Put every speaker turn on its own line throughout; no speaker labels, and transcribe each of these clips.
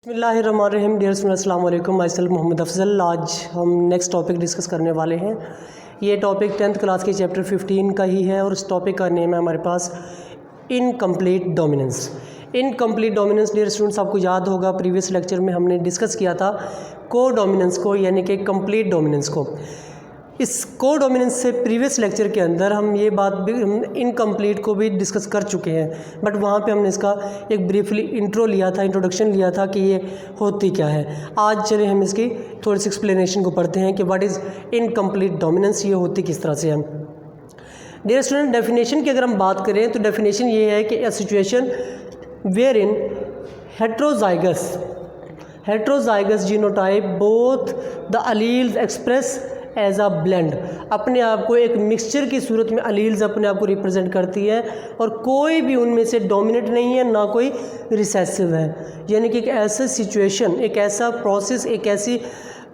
बिस्मिल्लाहिर्रहमानिर्रहीम। Dear students, अस्सलाम वालेकुम। Myself Mohammad Afzal. आज हम नेक्स्ट टॉपिक डिस्कस करने वाले हैं। ये टॉपिक 10th क्लास के चैप्टर 15 का ही है और इस टॉपिक का नेम है हमारे पास incomplete dominance. Incomplete dominance dear students, आपको याद होगा प्रीवियस लेक्चर में हमने डिस्कस किया था को डोमिनेंस को, यानी कि कंप्लीट डोमिनेंस को। इस को डोमिनेंस से प्रीवियस लेक्चर के अंदर हम ये बात भी इनकम्प्लीट को भी डिस्कस कर चुके हैं, बट वहाँ पे हमने इसका एक ब्रीफली इंट्रोडक्शन लिया था कि ये होती क्या है। आज चले हम इसकी थोड़ी सी एक्सप्लेनेशन को पढ़ते हैं कि व्हाट इज़ इनकम्प्लीट डोमिनेंस, ये होती किस तरह से है। डियर स्टूडेंट, डेफिनेशन की अगर हम बात करें तो डेफिनेशन ये है कि a situation wherein heterozygous genotype both the alleles express as a blend, अपने आप को एक मिक्सचर की सूरत में अलील्स अपने आप को रिप्रेजेंट करती है और कोई भी उनमें से डोमिनेट नहीं है, ना कोई रिसेसिव है। यानी कि एक ऐसा सिचुएशन, एक ऐसा प्रोसेस, एक ऐसी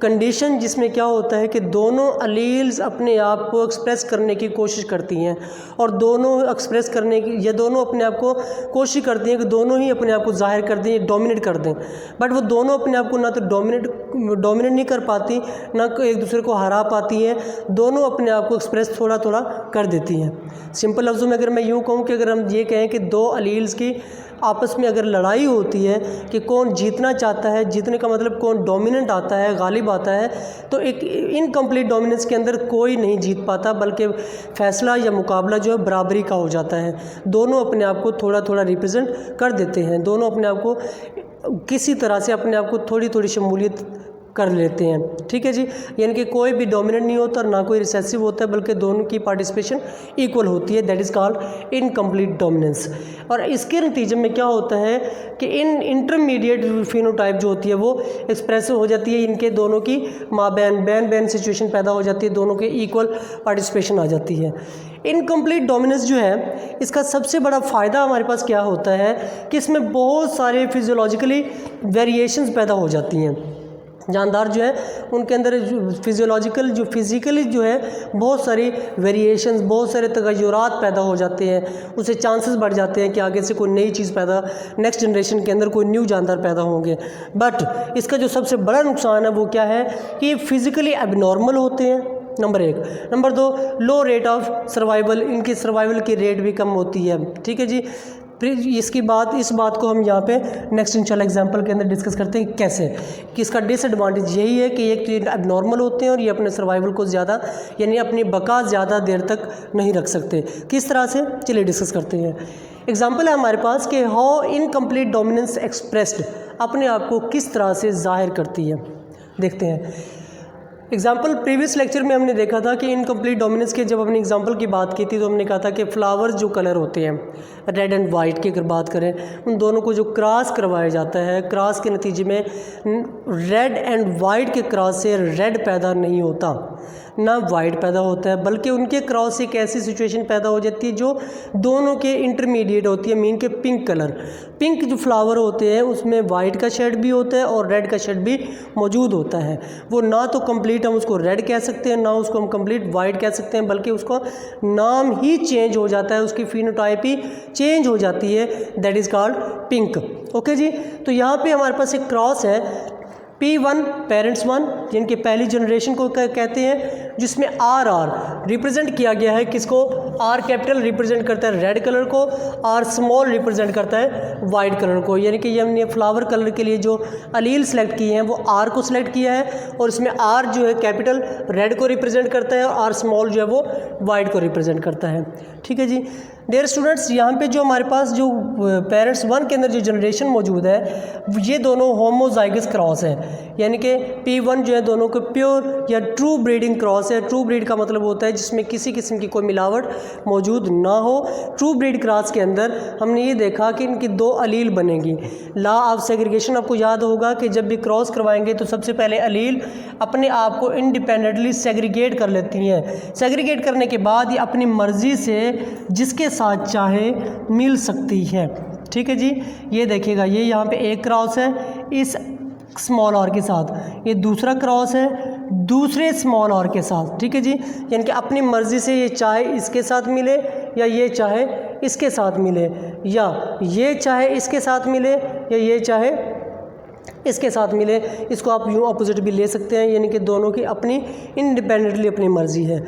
कंडीशन जिसमें क्या होता है कि दोनों अलील्स अपने आप को एक्सप्रेस करने की कोशिश करती हैं और दोनों एक्सप्रेस करने की या दोनों अपने आप को कोशिश करती हैं कि दोनों ही अपने आप को जाहिर कर दें, डोमिनेट कर दें, बट वो दोनों अपने आप को ना तो डोमिनेट नहीं कर पाती, ना एक दूसरे को हरा पाती हैं, दोनों अपने आप को एक्सप्रेस थोड़ा थोड़ा कर देती हैं। सिंपल लफ्ज़ों में अगर मैं यूँ कहूँ कि अगर हम ये कहें कि दो अलील्स की आपस में अगर लड़ाई होती है कि कौन जीतना चाहता है, जीतने का मतलब कौन डोमिनेंट आता है, गालिब आता है, तो एक इनकम्प्लीट डोमिनेंस के अंदर कोई नहीं जीत पाता, बल्कि फ़ैसला या मुकाबला जो है बराबरी का हो जाता है। दोनों अपने आप को थोड़ा थोड़ा रिप्रेजेंट कर देते हैं, दोनों अपने आप को किसी तरह से अपने आप को थोड़ी थोड़ी शमूलियत कर लेते हैं। ठीक है जी, यानी कि कोई भी डोमिनेंट नहीं होता और ना कोई रिसेसिव होता है, बल्कि दोनों की पार्टिसिपेशन इक्वल होती है। That is called incomplete dominance. और इसके नतीजे में क्या होता है कि इन इंटरमीडिएट फिनोटाइप जो होती है वो एक्सप्रेसिव हो जाती है, इनके दोनों की बैन सिचुएशन पैदा हो जाती है, दोनों के इक्वल पार्टिसिपेशन आ जाती है। इनकम्प्लीट डोमिनेंस जो है, इसका सबसे बड़ा फ़ायदा हमारे पास क्या होता है कि इसमें बहुत सारे फिजियोलॉजिकली वेरिएशंस पैदा हो जाती हैं। जानदार जो है उनके अंदर फिज़िकली जो है बहुत सारी वेरिएशंस, बहुत सारे तगय्युरात पैदा हो जाते हैं, उससे चांसेस बढ़ जाते हैं कि आगे से कोई नई चीज़ पैदा, नेक्स्ट जनरेशन के अंदर कोई न्यू जानदार पैदा होंगे। बट इसका जो सबसे बड़ा नुकसान है वो क्या है कि फिज़िकली एबनॉर्मल होते हैं, number 1। Number 2, low rate of survival, इनकी सर्वाइवल की रेट भी कम होती है। ठीक है जी, इस बात को हम यहाँ पे नेक्स्ट इंशाल्लाह एग्जांपल के अंदर डिस्कस करते हैं कैसे कि इसका डिसएडवांटेज यही है कि एक तो एबनॉर्मल होते हैं और ये अपने सर्वाइवल को ज़्यादा, यानी अपनी बका ज़्यादा देर तक नहीं रख सकते। किस तरह से, चलिए डिस्कस करते हैं। एग्जांपल है हमारे पास कि हाउ इनकम्प्लीट डोमिनेंस एक्सप्रेस्ड, अपने आप को किस तरह से जाहिर करती है, देखते हैं। एग्जाम्पल प्रीवियस लेक्चर में हमने देखा था कि इनकम्प्लीट डोमिनेंस के जब हमने एग्जाम्पल की बात की थी तो हमने कहा था कि फ्लावर्स जो कलर होते हैं रेड एंड वाइट की अगर बात करें, उन दोनों को जो क्रॉस करवाया जाता है, क्रॉस के नतीजे में रेड एंड वाइट के क्रॉस से रेड पैदा नहीं होता, ना वाइट पैदा होता है, बल्कि उनके क्रॉस से एक ऐसी सिचुएशन पैदा हो जाती है जो दोनों के इंटरमीडिएट होती है, मीन के पिंक कलर। पिंक जो फ्लावर होते हैं उसमें वाइट का शेड भी होता है और रेड का शेड भी मौजूद होता है। वो ना तो कंप्लीट हम उसको रेड कह सकते हैं, ना उसको हम कंप्लीट वाइट कह सकते हैं, बल्कि उसका नाम ही चेंज हो जाता है, उसकी फिनोटाइप ही चेंज हो जाती है, that is called pink. Okay ji, तो यहाँ पे हमारे पास एक क्रॉस है P1 पेरेंट्स 1, जिनकी पहली जनरेशन को कहते हैं, जिसमें RR रिप्रेजेंट किया गया है, किसको, R कैपिटल रिप्रेजेंट करता है रेड कलर को, R स्मॉल रिप्रेजेंट करता है वाइट कलर को। यानी कि ये हमने फ्लावर कलर के लिए जो अलील सेलेक्ट किए हैं वो R को सिलेक्ट किया है और इसमें R जो है कैपिटल रेड को रिप्रेजेंट करता है और R स्मॉल जो है वो वाइट को रिप्रेजेंट करता है। ठीक है जी, डियर स्टूडेंट्स, यहाँ पे जो हमारे पास जो पेरेंट्स 1 के अंदर जो जनरेशन मौजूद है ये दोनों होमोजाइगस क्रॉस है, यानी कि P1 जो है दोनों को प्योर या ट्रू ब्रीडिंग क्रॉस है। ट्रू ब्रीड का मतलब होता है जिसमें किसी किस्म की कोई मिलावट मौजूद ना हो। ट्रू ब्रीड क्रॉस के अंदर हमने ये देखा कि इनकी 2 अलील बनेगी। लॉ ऑफ सेग्रीगेशन आपको याद होगा कि जब भी क्रॉस करवाएंगे तो सबसे पहले अलील अपने आप को इंडिपेंडेंटली सेग्रीगेट कर लेती हैं। सेग्रीगेट करने के बाद ये अपनी मर्ज़ी से जिसके साथ चाहे मिल सकती है। ठीक है जी, ये देखिएगा, ये यहाँ पे एक क्रॉस है इस स्मॉल आर के साथ, ये दूसरा क्रॉस है दूसरे स्मॉल आर के साथ। ठीक है जी, यानी कि अपनी मर्ज़ी से ये चाहे इसके साथ मिले या ये चाहे इसके साथ मिले, या ये चाहे इसके साथ मिले या ये चाहे इसके साथ मिले, इसको आप यूँ अपोजिट भी ले सकते हैं, यानी कि दोनों की अपनी इंडिपेंडेंटली अपनी मर्ज़ी है।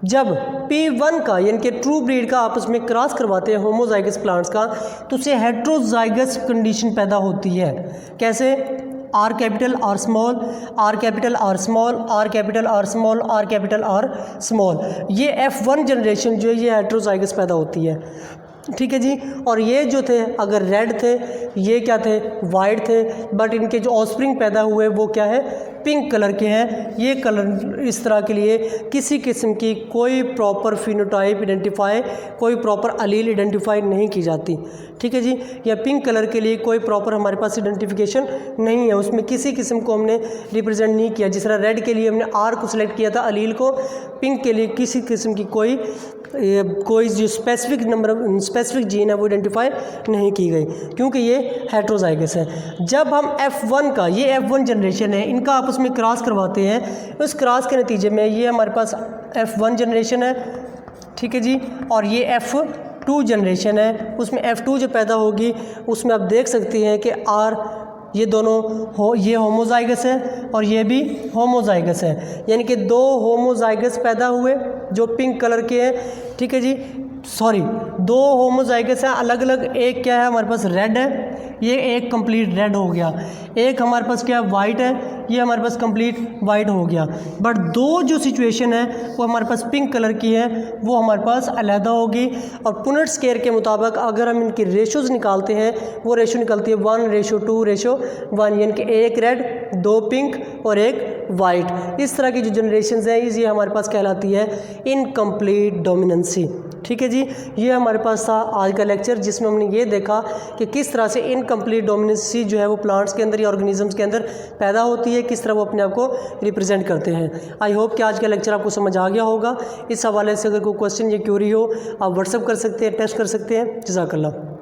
जब P1 का यानी कि ट्रू ब्रीड का आपस में क्रॉस करवाते हैं होमोजाइगस प्लांट्स का, तो उससे हेट्रोजाइगस कंडीशन पैदा होती है। कैसे? Are capital R small, are capital R small, are capital R small, are capital R small, ये F1 जनरेशन जो है ये हेट्रोजाइगस पैदा होती है। ठीक है जी। और ये जो थे अगर रेड थे, ये क्या थे? वाइट थे, बट इनके जो ऑफस्प्रिंग पैदा हुए वो क्या है? पिंक कलर के हैं। ये कलर इस तरह के लिए किसी किस्म की कोई प्रॉपर फिनोटाइप आइडेंटिफाई, कोई प्रॉपर अलील आइडेंटिफाई नहीं की जाती। ठीक है जी। या पिंक कलर के लिए कोई प्रॉपर हमारे पास आइडेंटिफिकेशन नहीं है, उसमें किसी किस्म को हमने रिप्रेजेंट नहीं किया। जिस तरह रेड के लिए हमने आर को सिलेक्ट किया था अलील को, पिंक के लिए किसी किस्म की कोई जो स्पेसिफिक जीन है वो आइडेंटिफाई नहीं की गई, क्योंकि ये हेट्रोजाइगस है। जब हम F1 का, ये F1 जनरेशन है, इनका आपस में क्रॉस करवाते हैं, उस क्रॉस के नतीजे में ये हमारे पास F1 जनरेशन है। ठीक है जी। और ये F2 जनरेशन है, उसमें F2 जो पैदा होगी उसमें आप देख सकते हैं कि आर, ये दोनों ये होमोजाइगस है और ये भी होमोजाइगस है, यानी कि दो होमोजाइगस पैदा हुए जो पिंक कलर के हैं। ठीक है जी। सॉरी, दो होमोजाइगस हैं अलग अलग। एक क्या है हमारे पास? रेड है, ये एक कंप्लीट रेड हो गया। एक हमारे पास क्या है? वाइट है, ये हमारे पास कंप्लीट वाइट हो गया। बट दो जो सिचुएशन है वो हमारे पास पिंक कलर की है, वो हमारे पास अलहदा होगी। और पुनेट स्केयर के मुताबिक अगर हम इनकी रेशोज़ निकालते हैं, वो रेशो निकलती है 1:2:1, यानी कि एक रेड, दो पिंक और एक वाइट। इस तरह की जो जनरेशन है ये हमारे पास कहलाती है इनकम्प्लीट डोमिनेंसी। ठीक है जी। ये हमारे पास था आज का लेक्चर, जिसमें हमने ये देखा कि किस तरह से इनकम्प्लीट डोमिनेंसी जो है वो प्लांट्स के अंदर या ऑर्गेनिजम्स के अंदर पैदा होती है, किस तरह वो अपने आप को रिप्रेजेंट करते हैं। आई होप कि आज का लेक्चर आपको समझ आ गया होगा। इस हवाले से अगर कोई क्वेश्चन या क्यूरी हो आप व्हाट्सअप कर सकते हैं, टेक्स्ट कर सकते हैं। जज़ाकल्लाह।